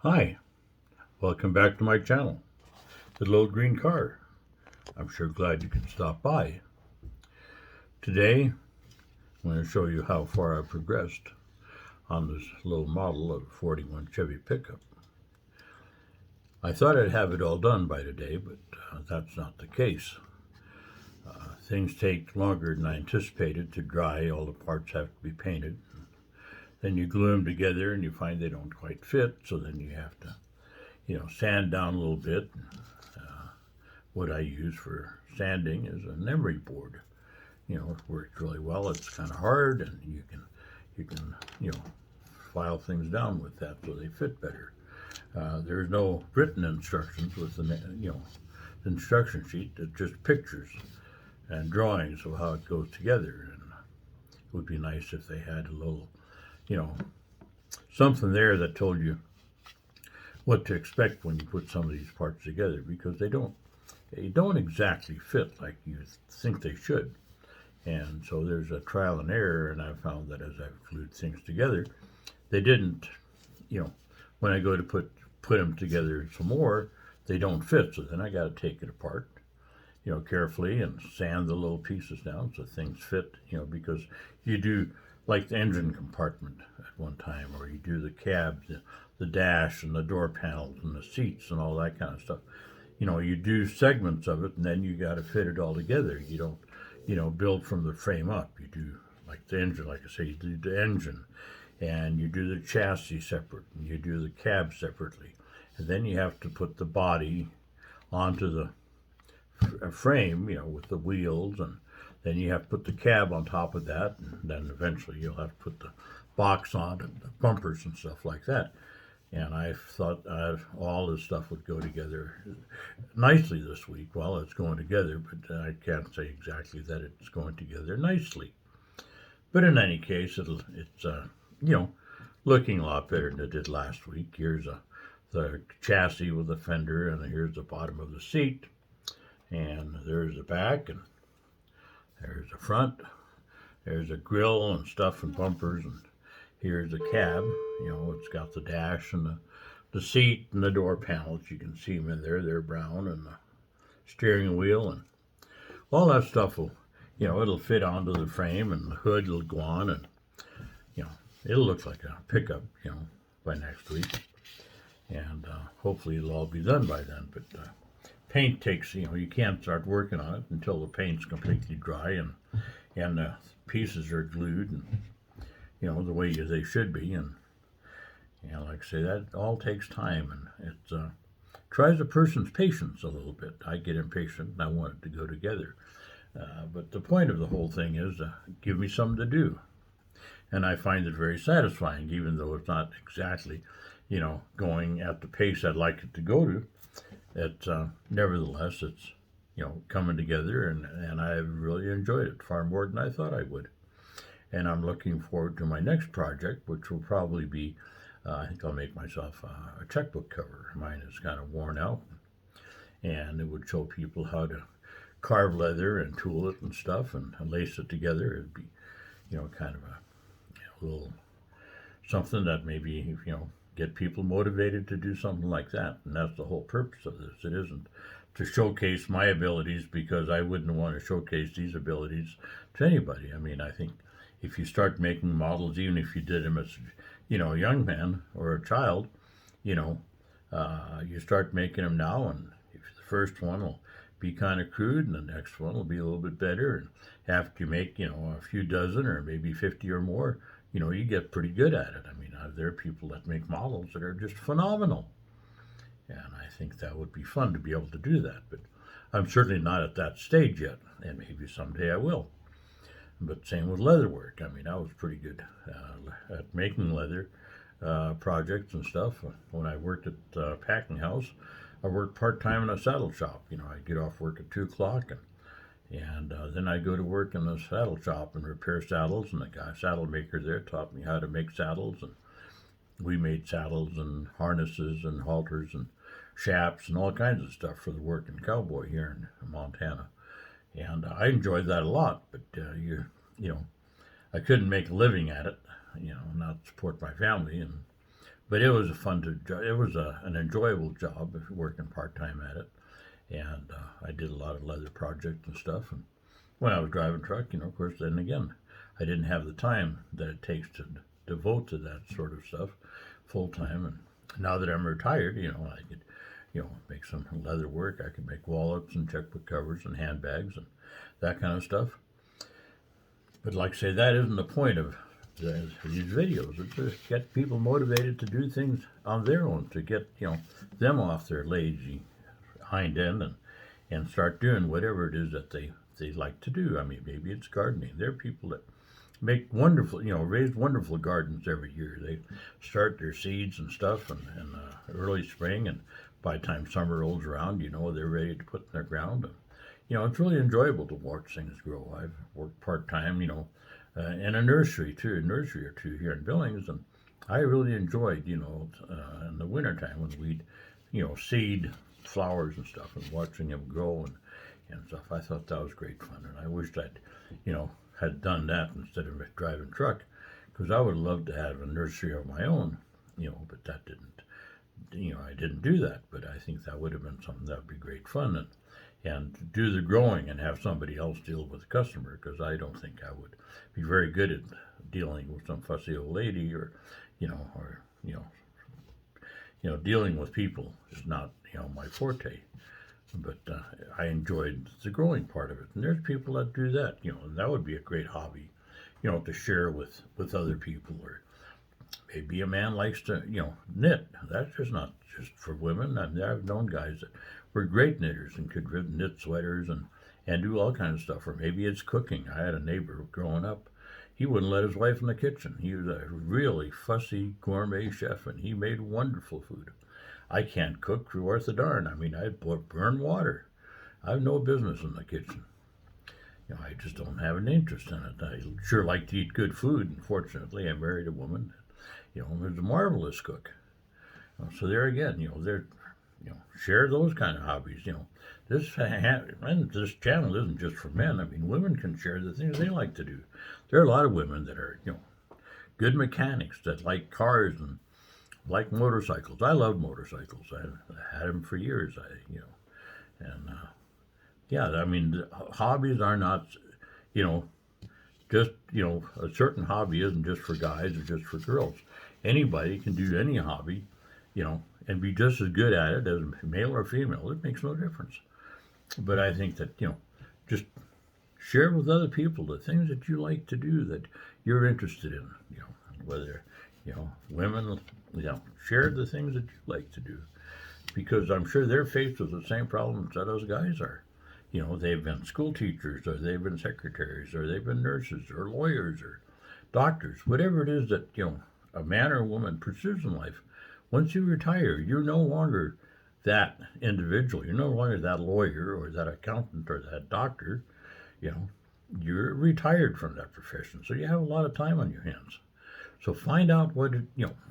Hi, welcome back to my channel, The Little Green Car. I'm sure glad you could stop by. Today, I'm going to show you how far I've progressed on this little model of a 41 Chevy pickup. I thought I'd have it all done by today, but that's not the case. Things take longer than I anticipated to dry. All the parts have to be painted. Then you glue them together and you find they don't quite fit, so then you have to sand down a little bit. What I use for sanding is an emery board. It works really well. It's kind of hard, and you can file things down with that so they fit better. There's no written instructions with the instruction sheet. It's just pictures and drawings of how it goes together. And it would be nice if they had a little, something there that told you what to expect when you put some of these parts together, because they don't exactly fit like you think they should. And so there's a trial and error, and I've found that as I've glued things together, they didn't, when I go to put them together some more, they don't fit. So then I got to take it apart, carefully, and sand the little pieces down so things fit, because you do like the engine compartment at one time, or you do the cab, the dash and the door panels and the seats and all that kind of stuff. You do segments of it, and then you got to fit it all together. You don't, build from the frame up. You do like the engine, like I say, you do the engine, and you do the chassis separate, and you do the cab separately, and then you have to put the body onto the frame, with the wheels, and then you have to put the cab on top of that, and then eventually you'll have to put the box on and the bumpers and stuff like that. And I thought all this stuff would go together nicely this week. Well, it's going together, but I can't say exactly that it's going together nicely. But in any case, it's looking a lot better than it did last week. Here's the chassis with the fender, and here's the bottom of the seat, and there's the back, and there's the front. There's a grill and stuff and bumpers, and here's the cab. It's got the dash and the seat and the door panels. You can see them in there. They're brown, and the steering wheel and all that stuff will, it'll fit onto the frame, and the hood will go on, and, it'll look like a pickup, by next week. And hopefully it'll all be done by then. But paint takes, you can't start working on it until the paint's completely dry and the pieces are glued and, the way they should be. And like I say, that all takes time, and it tries a person's patience a little bit. I get impatient, and I want it to go together. But the point of the whole thing is give me something to do. And I find it very satisfying, even though it's not exactly, going at the pace I'd like it to go to. Nevertheless, it's, coming together, and I've really enjoyed it far more than I thought I would. And I'm looking forward to my next project, which will probably be, I think I'll make myself a checkbook cover. Mine is kind of worn out, and it would show people how to carve leather and tool it and stuff and lace it together. It'd be, kind of a little something that maybe, get people motivated to do something like that. And that's the whole purpose of this. It isn't to showcase my abilities, because I wouldn't want to showcase these abilities to anybody. I mean, I think if you start making models, even if you did them as, a young man or a child, you start making them now, and if the first one will be kind of crude, and the next one will be a little bit better. And after you make, a few dozen or maybe 50 or more, you get pretty good at it. I mean, there are people that make models that are just phenomenal. And I think that would be fun to be able to do that. But I'm certainly not at that stage yet, and maybe someday I will. But same with leather work. I mean, I was pretty good at making leather projects and stuff. When I worked at packing house, I worked part-time in a saddle shop. I'd get off work at 2 o'clock, and then I'd go to work in the saddle shop and repair saddles, and the saddle maker there taught me how to make saddles, and we made saddles and harnesses and halters and shafts and all kinds of stuff for the working cowboy here in Montana. And I enjoyed that a lot, but I couldn't make a living at it, not support my family. And But it was it was an enjoyable job working part-time at it. And I did a lot of leather projects and stuff. And when I was driving truck, of course, then again, I didn't have the time that it takes to devote to that sort of stuff full time. And now that I'm retired, I could, make some leather work. I could make wallets and checkbook covers and handbags and that kind of stuff. But like I say, that isn't the point of these videos. It's to get people motivated to do things on their own, to get them off their lazy hind end and start doing whatever it is that they like to do. I mean, maybe it's gardening. There are people that make wonderful, raise wonderful gardens every year. They start their seeds and stuff in early spring, and by the time summer rolls around, they're ready to put in their ground. And, it's really enjoyable to watch things grow. I've worked part-time, in a nursery too, or two here in Billings, and I really enjoyed, in the wintertime when we'd, seed flowers and stuff and watching them grow and stuff. I thought that was great fun, and I wished I'd, had done that instead of driving truck, because I would love to have a nursery of my own, but that didn't, I didn't do that. But I think that would have been something that would be great fun, and do the growing and have somebody else deal with the customer, because I don't think I would be very good at dealing with some fussy old lady, or dealing with people is not my forte. But I enjoyed the growing part of it, and there's people that do that. And that would be a great hobby, to share with other people. Or maybe a man likes to knit. That's just not just for women. I've known guys that were great knitters and could knit sweaters and do all kinds of stuff. Or maybe it's cooking. I had a neighbor growing up. He wouldn't let his wife in the kitchen. He was a really fussy gourmet chef, and he made wonderful food. I can't cook worth a darn. I mean, I'd burn water. I have no business in the kitchen. I just don't have an interest in it. I sure like to eat good food, and fortunately, I married a woman that, was a marvelous cook. So there again, share those kind of hobbies. This channel isn't just for men. I mean, women can share the things they like to do. There are a lot of women that are, good mechanics that like cars and like motorcycles. I love motorcycles. I had them for years. Yeah. I mean, hobbies are not, just a certain hobby isn't just for guys or just for girls. Anybody can do any hobby, and be just as good at it as male or female. It makes no difference. But I think that just share with other people the things that you like to do, that you're interested in. Whether women. Share the things that you like to do, because I'm sure they're faced with the same problems that us guys are. They've been school teachers, or they've been secretaries, or they've been nurses, or lawyers, or doctors, whatever it is that, a man or a woman pursues in life. Once you retire, you're no longer that individual. You're no longer that lawyer or that accountant or that doctor. You're retired from that profession, so you have a lot of time on your hands. So find out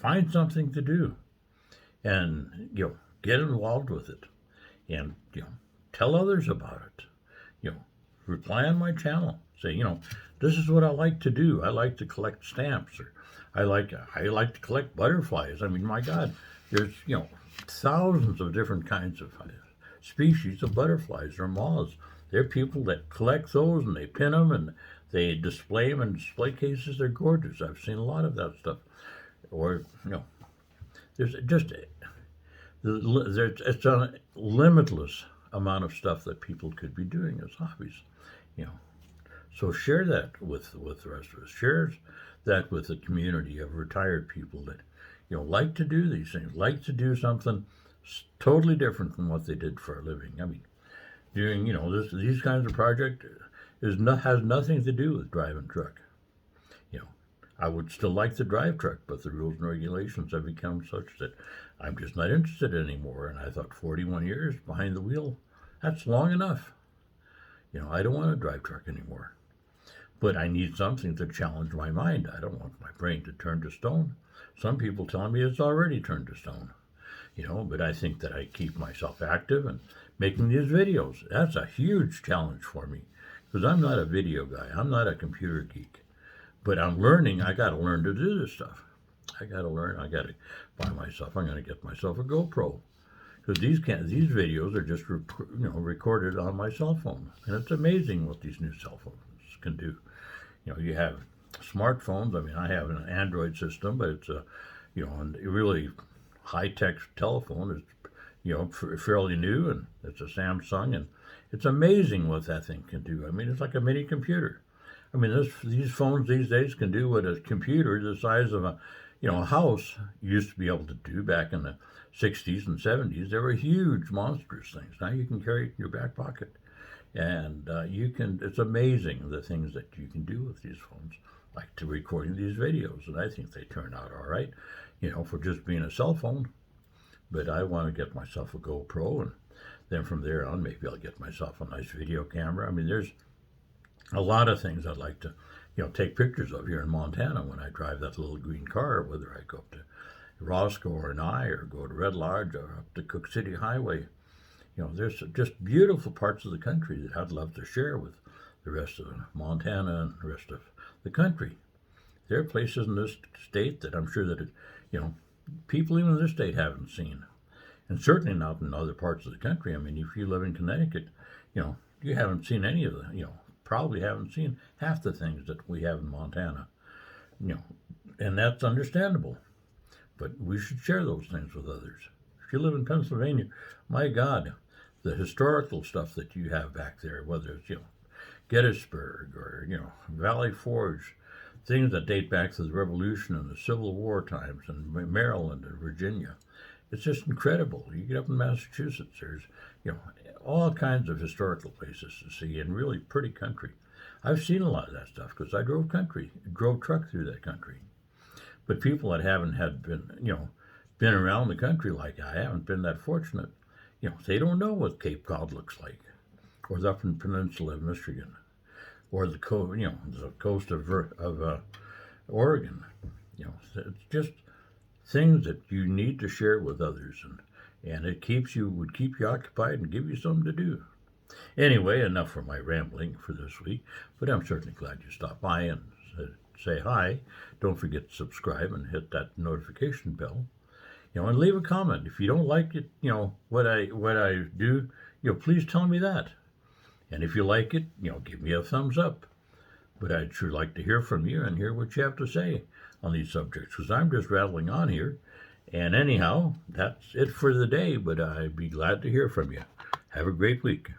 find something to do, and, get involved with it, and, tell others about it. Reply on my channel. Say, this is what I like to do. I like to collect stamps, or I like to collect butterflies. I mean, my God, there's, thousands of different kinds of species of butterflies or moths. There are people that collect those, and they pin them, and they display them in display cases. They're gorgeous. I've seen a lot of that stuff. Or, there's just, it's a limitless amount of stuff that people could be doing as hobbies. So share that with the rest of us. Share that with the community of retired people that, like to do these things, like to do something totally different from what they did for a living. I mean, doing, these kinds of projects has nothing to do with driving truck. I would still like to drive truck, but the rules and regulations have become such that I'm just not interested anymore. And I thought 41 years behind the wheel, that's long enough. I don't want to drive truck anymore. But I need something to challenge my mind. I don't want my brain to turn to stone. Some people telling me it's already turned to stone. But I think that I keep myself active, and making these videos, that's a huge challenge for me, because I'm not a video guy. I'm not a computer geek. But I'm learning. I got to learn to do this stuff. I got to learn. I got to buy myself. I'm going to get myself a GoPro because these videos are just recorded on my cell phone, and it's amazing what these new cell phones can do. You have smartphones. I mean, I have an Android system, but it's a a really high-tech telephone. It's fairly new, and it's a Samsung, and it's amazing what that thing can do. I mean, it's like a mini computer. I mean, these phones these days can do what a computer the size of a house used to be able to do back in the 60s and 70s. They were huge, monstrous things. Now you can carry it in your back pocket, and it's amazing the things that you can do with these phones, like to recording these videos, and I think they turn out all right, for just being a cell phone. But I want to get myself a GoPro, and then from there on, maybe I'll get myself a nice video camera. I mean, there's a lot of things I'd like to, take pictures of here in Montana when I drive that little green car, whether I go up to Roscoe or Nye or go to Red Lodge or up the Cook City Highway. There's just beautiful parts of the country that I'd love to share with the rest of Montana and the rest of the country. There are places in this state that I'm sure that, people even in this state haven't seen. And certainly not in other parts of the country. I mean, if you live in Connecticut, you haven't seen any of probably haven't seen half the things that we have in Montana. And that's understandable. But we should share those things with others. If you live in Pennsylvania, my God, the historical stuff that you have back there, whether it's, Gettysburg or, Valley Forge, things that date back to the Revolution and the Civil War times in Maryland and Virginia. It's just incredible. You get up in Massachusetts, there's, all kinds of historical places to see and really pretty country. I've seen a lot of that stuff because I drove truck through that country. But people that haven't been around the country like I haven't been that fortunate, they don't know what Cape Cod looks like, or the upper peninsula of Michigan, or the coast of Oregon. It's just things that you need to share with others, and it would keep you occupied and give you something to do. Anyway, enough for my rambling for this week, but I'm certainly glad you stopped by and say hi. Don't forget to subscribe and hit that notification bell. And leave a comment. If you don't like it, what I do, please tell me that. And if you like it, give me a thumbs up. But I'd sure like to hear from you and hear what you have to say on these subjects, because I'm just rattling on here. And anyhow, that's it for the day, but I'd be glad to hear from you. Have a great week.